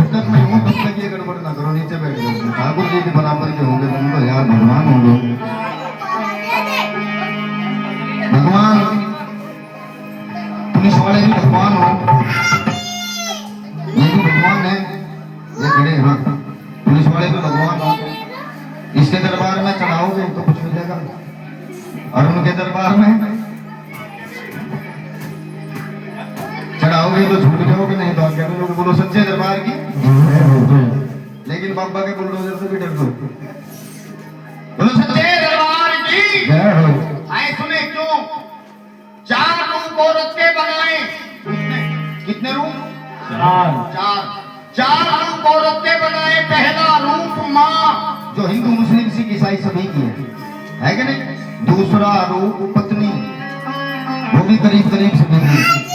तक मैं हूँ तब तक ये गड़बड़ ना करो, नीचे बैठ जाओ। ठाकुर जी के बराबर के होंगे तुम तो यार, भगवान होंगे। भगवान पुलिस वाले भी भगवान हो, ये भी भगवान है, ये खड़े हैं पुलिस वाले भी भगवान हो। इसके दरबार में चढ़ाओगे तो कुछ मिलेगा, और उनके दरबार में चढ़ाओगे तो छूट जाओगे, नहीं तो आज्ञा लोग बोलो सच्चे दरबार की। लेकिन बाबा के बुलडोजर से भी डर दो, बोलो सच्चे दरबार की। आए सुने क्यों? 4 रूप औरत के बनाए, कितने रूप? 4 रूप औरत के बनाए। पहला रूप माँ, जो हिंदू मुस्लिम सिख ईसाई सभी की है कि नहीं? दूसरा रूप पत्नी, वो भी करीब करीब सभी की।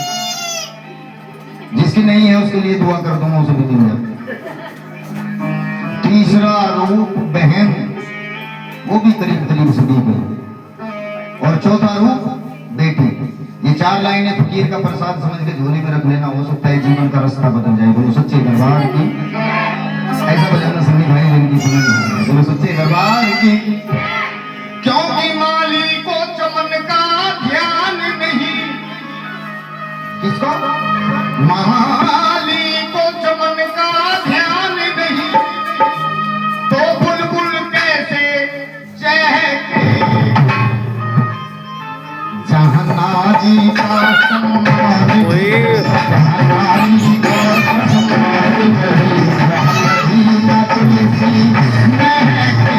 जिसकी नहीं है उसके लिए दुआ कर दूंगा, उसे भी मिल जाए। तीसरा रूप बहन, वो भी करीब करीब सभी की। और चौथा रूप बेटी। ये 4 लाइनें फकीर का प्रसाद समझ के झोली में रख लेना, हो सकता है जीवन का रास्ता बदल जाए। बोलो सच्चे दरबार की। ऐसा बजाना सभी भाई जिनकी समझ। बोलो सच्चे दरबार की। क्योंकि माली को चमन का ध्यान नहीं। किसको? माली को चमन का ध्यान नहीं, तो बुलबुल कैसे चहके। जहाँ नाजी का सम्मान, जहाँ नारी का सम्मान नहीं, जहाँ नारी का तुलसी महके।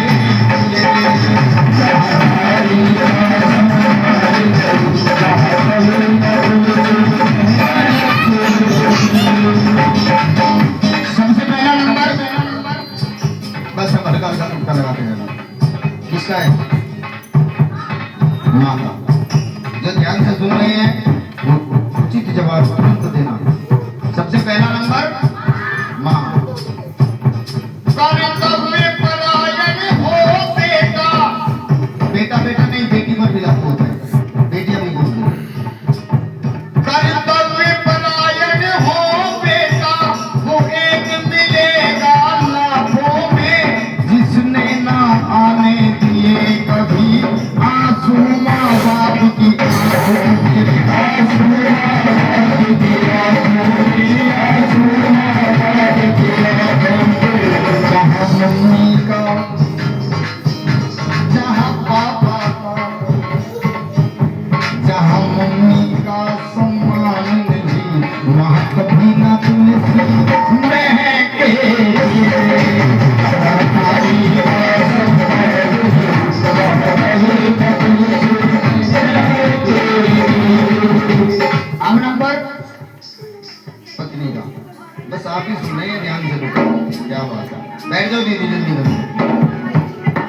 जहाँ नारी का सम्मान नहीं, जहाँ नारी का सबसे पहला नंबर, बस हम हल्का हल्का टुकड़ा लगाते हैं। किसका है? माँ का। जो ध्यान से सुन रहे हैं वो उचित जवाब तुरंत देना। सबसे पहला नंबर माँ। कर्तव्य परायण हो बेटा। बेटा बेटा नहीं, बेटी पर भी लागू होता है, बेटियां भी बोलती हैं। कर्तव्य परायण हो बेटा, वो एक मिलेगा लाखों में, जिसने ना आने दिए कभी आंसू माँ बाप की आंखों में। आंसू माँ बाप की आंखों में, आंसू माँ बाप की आंखों में। जहाँ मम्मी का, जहाँ पापा का, जहाँ मम्मी का सम्मान नहीं, वहाँ कभी ना तुलसी महके। सरकारी का सम्मान नहीं, वहाँ कभी ना तुलसी महके। अब नंबर पत्नी का। बस आप ही सुन रहे हैं, ध्यान से देखो। क्या बात है, बैठ जाओ दीदी जल्दी जल्दी।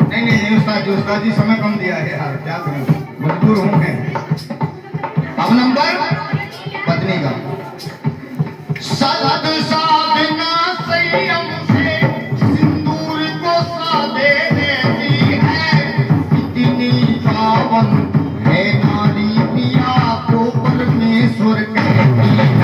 नहीं नहीं नहीं उस्ताद जी समय कम दिया है यार, क्या करूं, मजबूर हूं मैं। अब नंबर पत्नी का। सद साधना संयम से सिंदूर को साधे देती है, इतनी पावन है नारी पिया को परमेश्वर कहती है।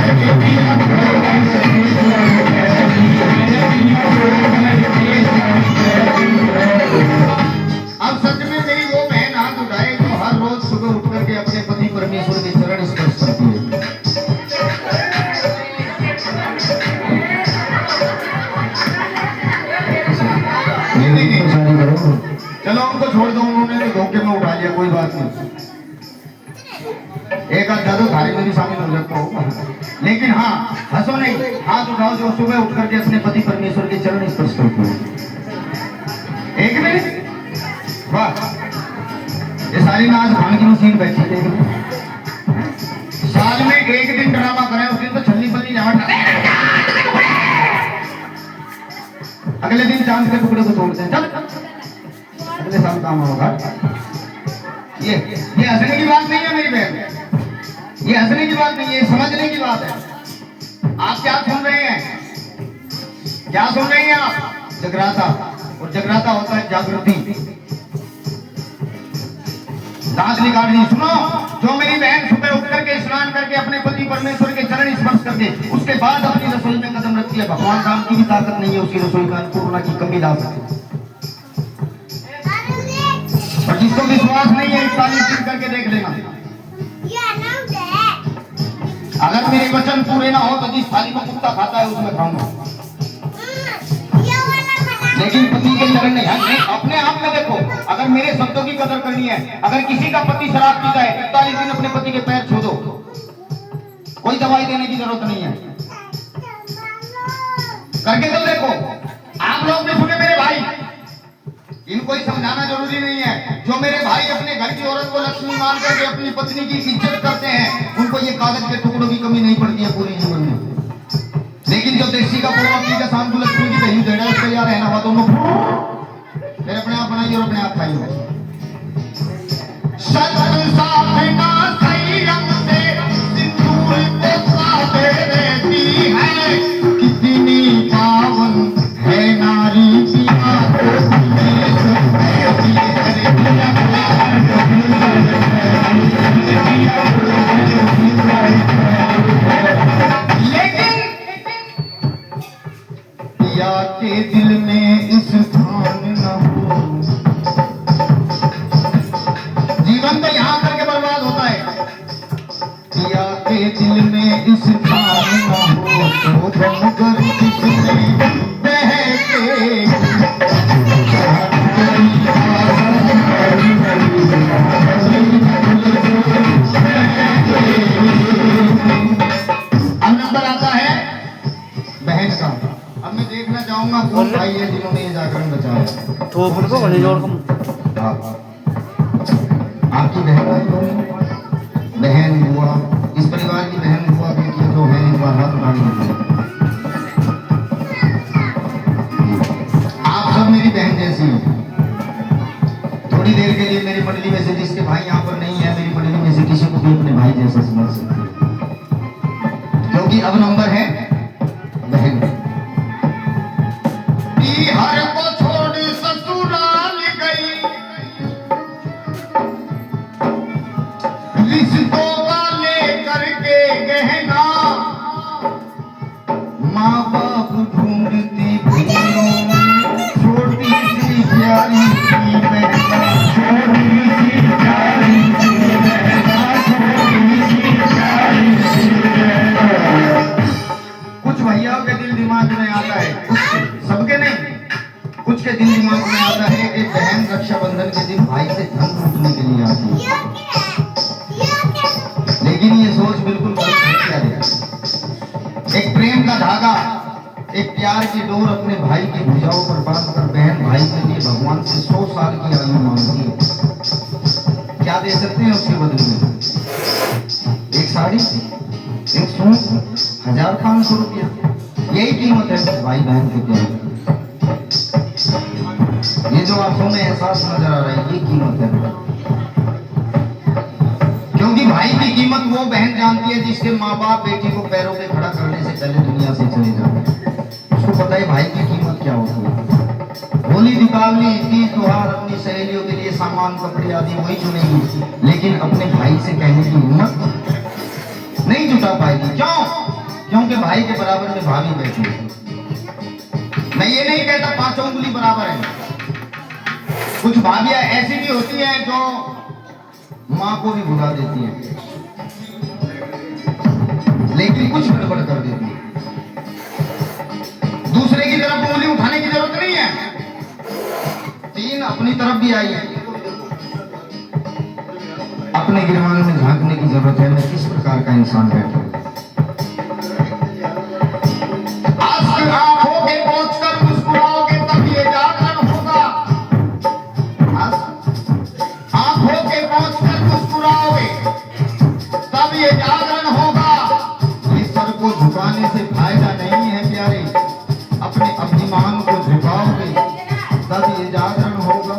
अब सच में मेरी वो बहन हाथ उठाए जो हर रोज सुबह उठ करके अपने पति परमेश्वर के चरण स्पर्श करती है। चलो उनको छोड़ दो, उन्होंने धोखे में उठा लिया, कोई बात नहीं। एक आध जादू धारी में भी शामिल हो सकता हो, लेकिन हाँ हंसो नहीं, हाथ उठाओ जो सुबह उठ करके अपने पति परमेश्वर के चरण स्पर्श करते हो। एक मिनट, वाह, ये सारी में आज भान की मशीन बैठी है। साल में एक दिन ड्रामा करें, उस दिन तो छल्ली पल्ली जमा, अगले दिन चांद के टुकड़े को तोड़ते हैं। चल अगले साल काम होगा। ये हंसने की बात नहीं है मेरी बहन, ये हंसने की बात नहीं है, समझने की बात है। आप क्या सुन रहे हैं? क्या सुन रहे हैं आप? जगराता, और जगराता होता है जागृति। सांस निकाल दी। सुनो, जो मेरी बहन सुबह उठ करके स्नान करके अपने पति परमेश्वर के चरण स्पर्श करके उसके बाद अपनी रसोई में कदम रखती है, भगवान राम की भी ताकत नहीं है उसकी रसोई में अन्नपूर्णा की कमी ला सके। और जिसको विश्वास नहीं है 41 दिन करके देख लेना। अगर मेरे वचन पूरे ना हो तो जिस थाली में कुत्ता खाता है उसमें खाऊंगा, लेकिन पति के चरण नहीं। अपने आप में देखो, अगर मेरे शब्दों की कदर करनी है, अगर किसी का पति शराब पीता है 41 दिन अपने पति के पैर छू दो, कोई दवाई देने की जरूरत नहीं है, करके तो देखो। आप लोग भी सुने मेरे भाई, इनको ही समझाना जरूरी नहीं है। जो मेरे भाई अपने घर की औरत को लक्ष्मी मान करके अपनी पत्नी की इज्जत करते हैं, उनको ये कागज के टुकड़ों की कमी नहीं पड़ती है पूरी जीवन में। लेकिन जो देसी का पूर्वापी का शाम को लक्ष्मी की दही देना उसको यार रहना हुआ दोनों फिर अपने आप बनाइए और अपने आप खाइए। कितनी पावन है नारी के दिल में इस स्थान न हो। जीवन तो यहाँ करके बर्बाद होता है। पिया के दिल में इस स्थान न हो तो बनकर किसने बहके अब नंबर आता है बहन का। अब मैं देखना चाहूंगा कौन भाई है जिन्होंने ये जागरण बचाया। तो को बड़े जोर कम आपकी बहन हुआ, इस परिवार की बहन हुआ, बेटी जो है एक बार हाथ उठानी। आप सब मेरी बहन जैसी हैं। थोड़ी देर के लिए मेरी मंडली में से जिसके भाई यहाँ पर नहीं है, मेरी मंडली में से किसी को भी अपने भाई जैसा समझ सकते हैं, क्योंकि अब नंबर है बहन। हर को छोड़ ससुराल गई, रिश्तों का लेकर के गहना, माँ बाप ढूंढती भूलों छोटी सी प्यारी सी बहना, छोटी सी प्यारी सी बहना, छोटी सी प्यारी सी बहना। कुछ भैयाओं के दिल दिमाग में आता है, सबके नहीं, कुछ के दिल दिमाग में आता है कि बहन रक्षाबंधन के दिन भाई से धन लूटने के लिए आती है, लेकिन ये सोच बिल्कुल गलत है। क्या दिया एक प्रेम का धागा, एक प्यार की डोर अपने भाई की भुजाओं पर बांधकर बहन भाई के लिए भगवान से 100 साल की आयु मांगती है। क्या दे सकते हैं उसके बदले में? एक साड़ी, एक सूट, 1500 रुपया, यही कीमत है भाई बहन के प्यार। ये जो आंखों में एहसास नजर आ रहा है, ये कीमत है। क्योंकि भाई की कीमत वो बहन जानती है जिसके माँ बाप बेटी को पैरों पे खड़ा करने से पहले दुनिया से चले जाते हैं। उसको पता है भाई की कीमत क्या होती है। होली, दीपावली, तीज त्योहार अपनी सहेलियों के लिए सामान, कपड़े आदि वही चुनेगी, लेकिन अपने भाई से कहने की हिम्मत नहीं जुटा पाएगी। क्यों? क्योंकि भाई के बराबर में भाभी बैठी है। मैं ये नहीं कहता 5 उंगली बराबर है। कुछ भाभियां ऐसी भी होती हैं जो माँ को भी भुला देती हैं, लेकिन कुछ गड़बड़ कर देती है। दूसरे की तरफ उंगली उठाने की जरूरत नहीं है, 3 अपनी तरफ भी आई है। अपने गिरवान में झांकने की जरूरत है, मैं किस प्रकार का इंसान बैठा हूं। आंखों के पहुंचकर मुस्कुराओगे तब ये जागरण होगा। आंखों के पहुंचकर मुस्कुराओगे तब ये जागरण होगा। इस सर को झुकाने से फायदा नहीं है प्यारे, अपने अभिमान को झुकाओगे तब ये जागरण होगा।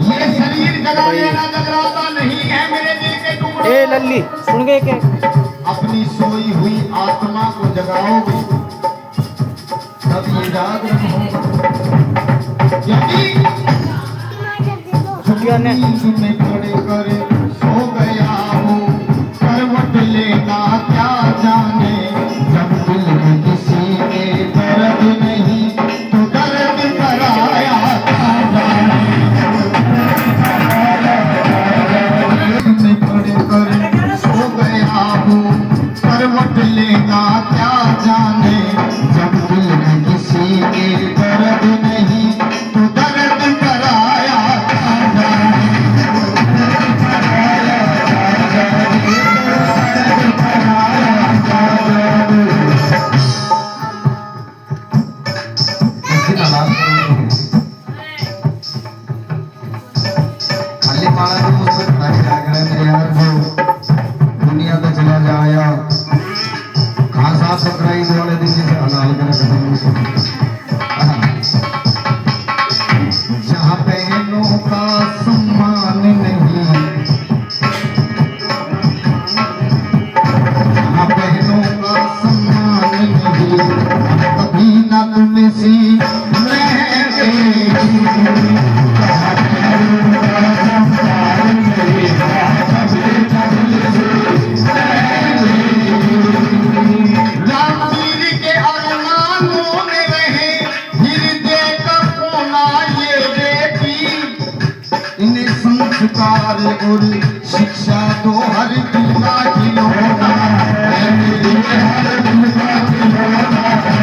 ये शरीर जगाना जगराता नहीं है मेरे दिल के टुकड़े। ए लल्ली सुन गए के अपनी सोई हुई आत्मा को जगाओगे तब ये जागरण होगा। जाने नींद में पड़कर सो गया हो, करवट लेना क्या जाने, जब दिल में किसी के दर्द नहीं तो दर्द कराया क्या जाने। नींद में पड़कर सो गया हो, करवट लेना क्या जाने, जब दिल में किसी के दर्द नहीं तो दर्द कराया क्या जाने। खाली माला तो मुझसे खाली जाकर मेरे यार जो दुनिया में चला जाया, कहाँ साफ सफाई वाले दिन जिसे हलाल कर जहाँ बहनों का सम्मान नहीं, जहाँ बहनों का सम्मान नहीं, कभी ना तुम सी संस्कार और शिक्षा तो हर दिला खिलौना, हर दिला खिलौना।